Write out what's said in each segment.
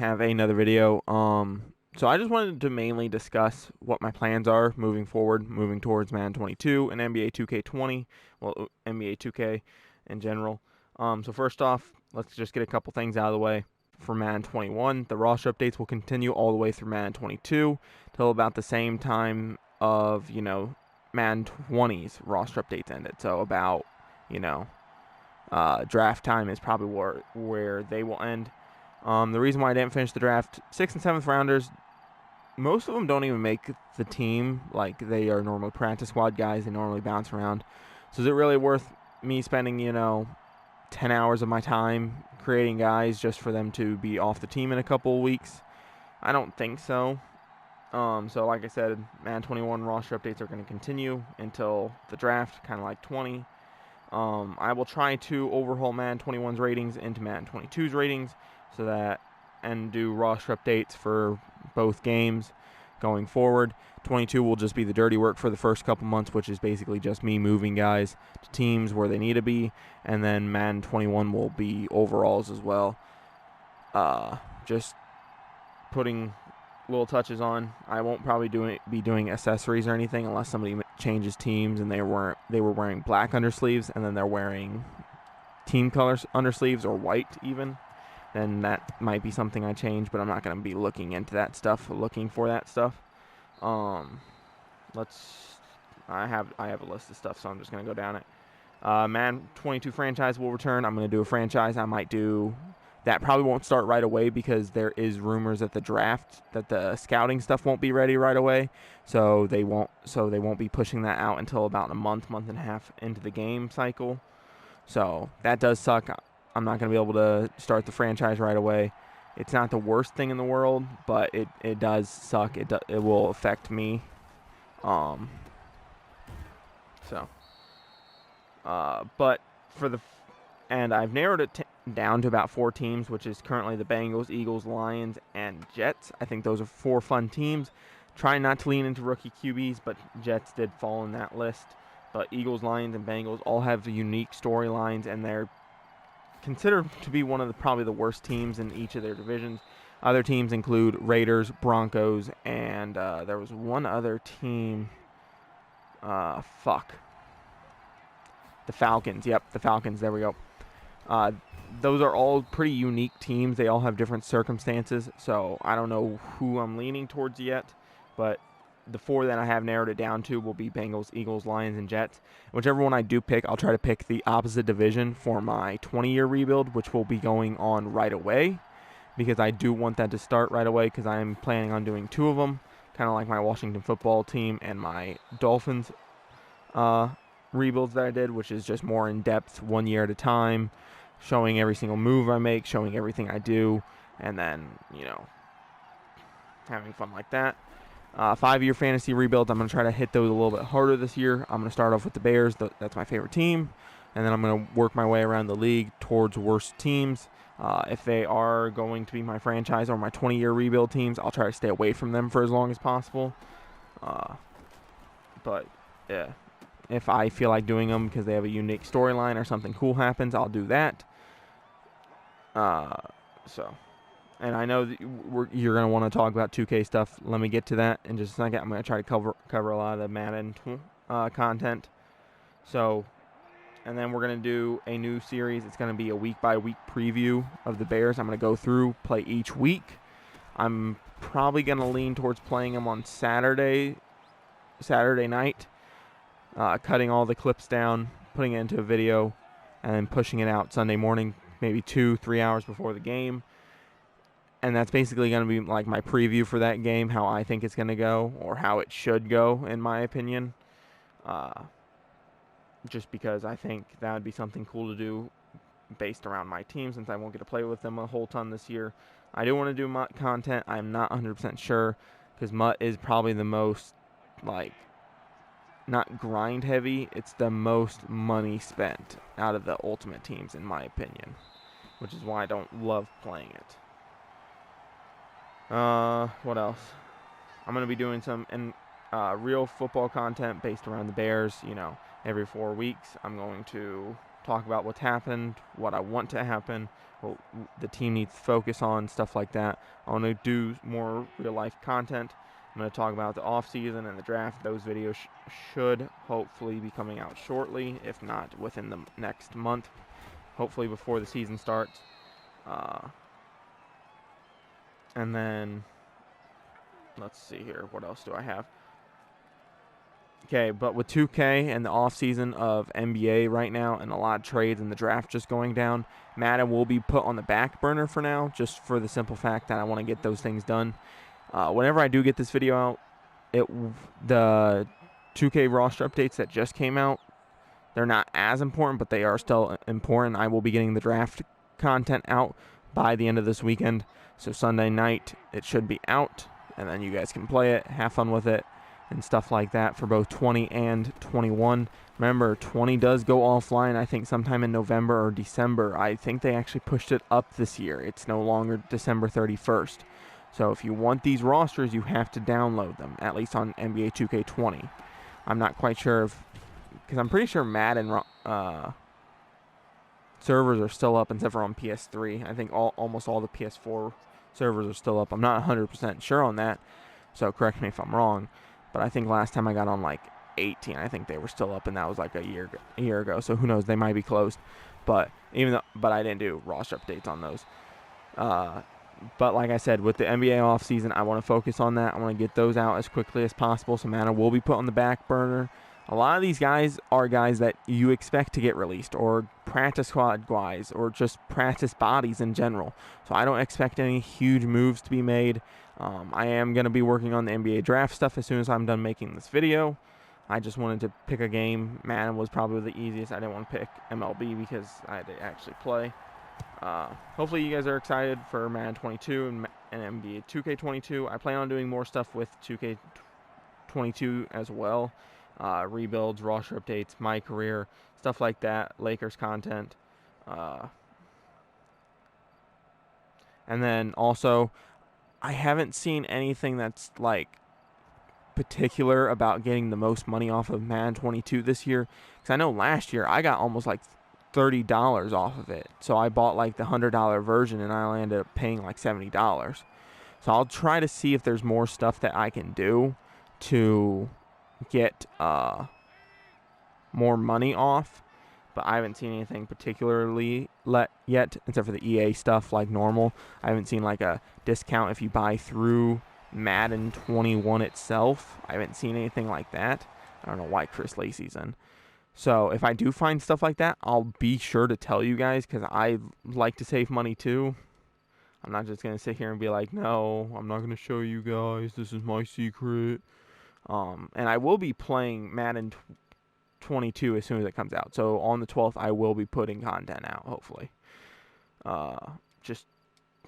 have another video. So I just wanted to mainly discuss what my plans are moving forward, moving towards Madden 22 and NBA 2K20, well, NBA 2K in general. So first off, let's just get a couple things out of the way. For Madden 21, the roster updates will continue all the way through Madden 22 till about the same time of, Madden 20's roster updates ended. So about, draft time is probably where they will end. The reason why I didn't finish the draft, 6th and 7th rounders, most of them don't even make the team. Like, they are normally practice squad guys. They normally bounce around. So is it really worth me spending, 10 hours of my time creating guys just for them to be off the team in a couple of weeks? I don't think so. So like I said, Madden 21 roster updates are going to continue until the draft, kind of like 20. I will try to overhaul Madden 21's ratings into Madden 22's ratings and do roster updates for both games going forward. 22 will just be the dirty work for the first couple months, which is basically just me moving guys to teams where they need to be, and then Madden 21 will be overalls as well. Just putting little touches on. I won't probably be doing accessories or anything unless somebody changes teams and they were wearing black undersleeves and then they're wearing team colors undersleeves or white even. Then that might be something I change, but I'm not going to be looking for that stuff. I have a list of stuff, so I'm just going to go down it. Madden 22 franchise will return. I'm going to do a franchise. I might do that. Probably won't start right away because there is rumors at the draft that the scouting stuff won't be ready right away. So they won't be pushing that out until about a month and a half into the game cycle. So that does suck. I'm not going to be able to start the franchise right away. It's not the worst thing in the world, but it does suck. It will affect me. But I've narrowed it down to about 4 teams, which is currently the Bengals, Eagles, Lions, and Jets. I think those are 4 fun teams. Trying not to lean into rookie QBs, but Jets did fall in that list. But Eagles, Lions, and Bengals all have unique storylines, and they're considered to be one of probably the worst teams in each of their divisions. Other teams include Raiders, Broncos, and there was one other team. The Falcons. Yep, the Falcons. There we go. Those are all pretty unique teams. They all have different circumstances, so I don't know who I'm leaning towards yet, but the 4 that I have narrowed it down to will be Bengals, Eagles, Lions, and Jets. Whichever one I do pick, I'll try to pick the opposite division for my 20-year rebuild, which will be going on right away, because I do want that to start right away because I'm planning on doing 2 of them, kind of like my Washington football team and my Dolphins rebuilds that I did, which is just more in-depth, 1 year at a time, showing every single move I make, showing everything I do, and then, having fun like that. 5-year fantasy rebuilds, I'm going to try to hit those a little bit harder this year. I'm going to start off with the Bears. That's my favorite team. And then I'm going to work my way around the league towards worst teams. If they are going to be my franchise or my 20-year rebuild teams, I'll try to stay away from them for as long as possible. But, yeah, if I feel like doing them because they have a unique storyline or something cool happens, I'll do that. And I know that you're going to want to talk about 2K stuff. Let me get to that in just a second. I'm going to try to cover a lot of the Madden content. So, and then we're going to do a new series. It's going to be a week-by-week preview of the Bears. I'm going to go through, play each week. I'm probably going to lean towards playing them on Saturday night, cutting all the clips down, putting it into a video, and then pushing it out Sunday morning, maybe 2-3 hours before the game. And that's basically going to be like my preview for that game, how I think it's going to go, or how it should go, in my opinion. Just because I think that would be something cool to do based around my team, since I won't get to play with them a whole ton this year. I do want to do MUT content. I'm not 100% sure, because MUT is probably the most, not grind heavy. It's the most money spent out of the Ultimate teams, in my opinion, which is why I don't love playing it. What else? I'm going to be doing some real football content based around the Bears. Every 4 weeks I'm going to talk about what's happened, what I want to happen, what the team needs to focus on, stuff like that. I want to do more real-life content. I'm going to talk about the off-season and the draft. Those videos should hopefully be coming out shortly, if not within the next month, hopefully before the season starts. And then, let's see here. What else do I have? Okay, but with 2K and the off-season of NBA right now and a lot of trades and the draft just going down, Madden will be put on the back burner for now, just for the simple fact that I want to get those things done. Whenever I do get this video out, the 2K roster updates that just came out, they're not as important, but they are still important. I will be getting the draft content out by the end of this weekend. So Sunday night, it should be out, and then you guys can play it, have fun with it, and stuff like that for both 20 and 21. Remember, 20 does go offline, I think, sometime in November or December. I think they actually pushed it up this year. It's no longer December 31st. So if you want these rosters, you have to download them, at least on NBA 2K20. I'm not quite sure if, because I'm pretty sure Madden servers are still up except for on PS3. I think almost all the PS4 servers are still up. I'm not 100% sure on that, so correct me if I'm wrong. But I think last time I got on like 18, I think they were still up, and that was like a year ago. So who knows? They might be closed. But I didn't do roster updates on those. But like I said, with the NBA offseason, I want to focus on that. I want to get those out as quickly as possible. So Madden will be put on the back burner. A lot of these guys are guys that you expect to get released, or practice squad guys, or just practice bodies in general. So I don't expect any huge moves to be made. I am going to be working on the NBA draft stuff as soon as I'm done making this video. I just wanted to pick a game. Madden was probably the easiest. I didn't want to pick MLB because I had to actually play. Hopefully you guys are excited for Madden 22 and NBA 2K22. I plan on doing more stuff with 2K22 as well. Rebuilds, roster updates, my career, stuff like that, Lakers content. And then also, I haven't seen anything that's like particular about getting the most money off of Madden 22 this year. Because I know last year I got almost like $30 off of it. So I bought like the $100 version and I only ended up paying like $70. So I'll try to see if there's more stuff that I can do to get more money off. But I haven't seen anything particularly yet, except for the EA stuff like normal. I haven't seen like a discount if you buy through Madden 21 itself. I haven't seen anything like that. I don't know why Chris Lacey's in. So if I do find stuff like that, I'll be sure to tell you guys, because I like to save money too. I'm not just going to sit here and be like, no, I'm not going to show you guys. This is my secret. And I will be playing Madden 22 as soon as it comes out. So on the 12th, I will be putting content out, hopefully. I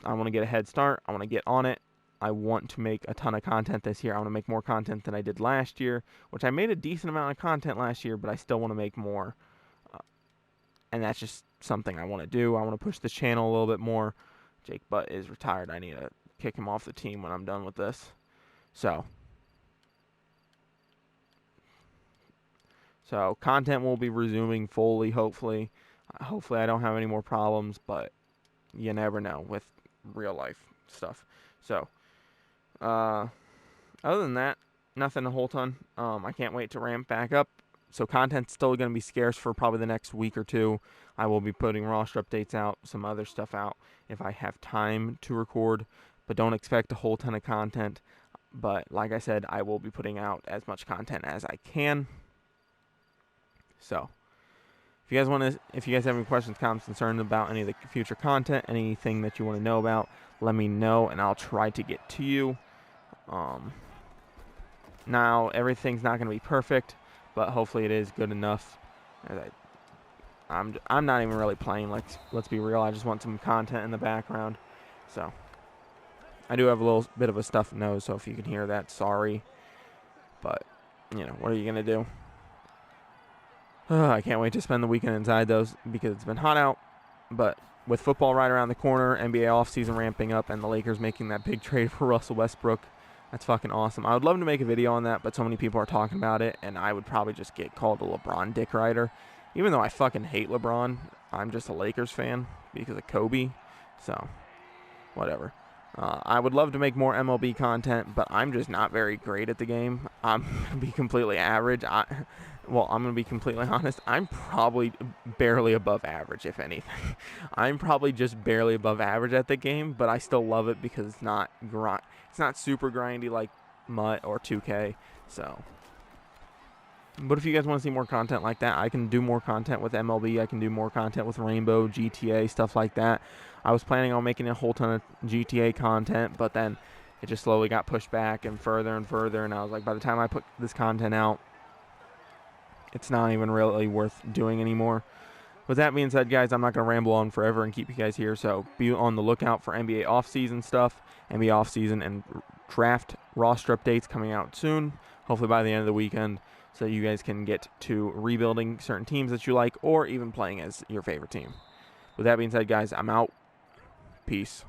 want to get a head start. I want to get on it. I want to make a ton of content this year. I want to make more content than I did last year, which I made a decent amount of content last year, but I still want to make more. And that's just something I want to do. I want to push the channel a little bit more. Jake Butt is retired. I need to kick him off the team when I'm done with this. So content will be resuming fully, hopefully. Hopefully I don't have any more problems, but you never know with real life stuff. So, other than that, nothing a whole ton. I can't wait to ramp back up. So content's still going to be scarce for probably the next week or two. I will be putting roster updates out, some other stuff out if I have time to record, but don't expect a whole ton of content. But like I said, I will be putting out as much content as I can. So, if you guys have any questions, comments, concerns about any of the future content, anything that you want to know about, let me know and I'll try to get to you. Now everything's not going to be perfect, but hopefully it is good enough. I'm not even really playing. Let's be real. I just want some content in the background. So I do have a little bit of a stuffed nose, so if you can hear that, sorry. But what are you gonna do? I can't wait to spend the weekend inside those because it's been hot out. But with football right around the corner, NBA offseason ramping up, and the Lakers making that big trade for Russell Westbrook, that's fucking awesome. I would love to make a video on that, but so many people are talking about it, and I would probably just get called a LeBron dick rider. Even though I fucking hate LeBron, I'm just a Lakers fan because of Kobe. So, whatever. I would love to make more MLB content, but I'm just not very great at the game. I'm going to be completely average. I'm going to be completely honest. I'm probably barely above average, if anything. I'm probably just barely above average at the game, but I still love it because it's not super grindy like MUT or 2K. So, but if you guys want to see more content like that, I can do more content with MLB. I can do more content with Rainbow, GTA, stuff like that. I was planning on making a whole ton of GTA content, but then it just slowly got pushed back and further, and I was like, by the time I put this content out, it's not even really worth doing anymore. With that being said, guys, I'm not going to ramble on forever and keep you guys here, so be on the lookout for NBA offseason stuff, NBA offseason and draft roster updates coming out soon, hopefully by the end of the weekend, so you guys can get to rebuilding certain teams that you like or even playing as your favorite team. With that being said, guys, I'm out. Peace.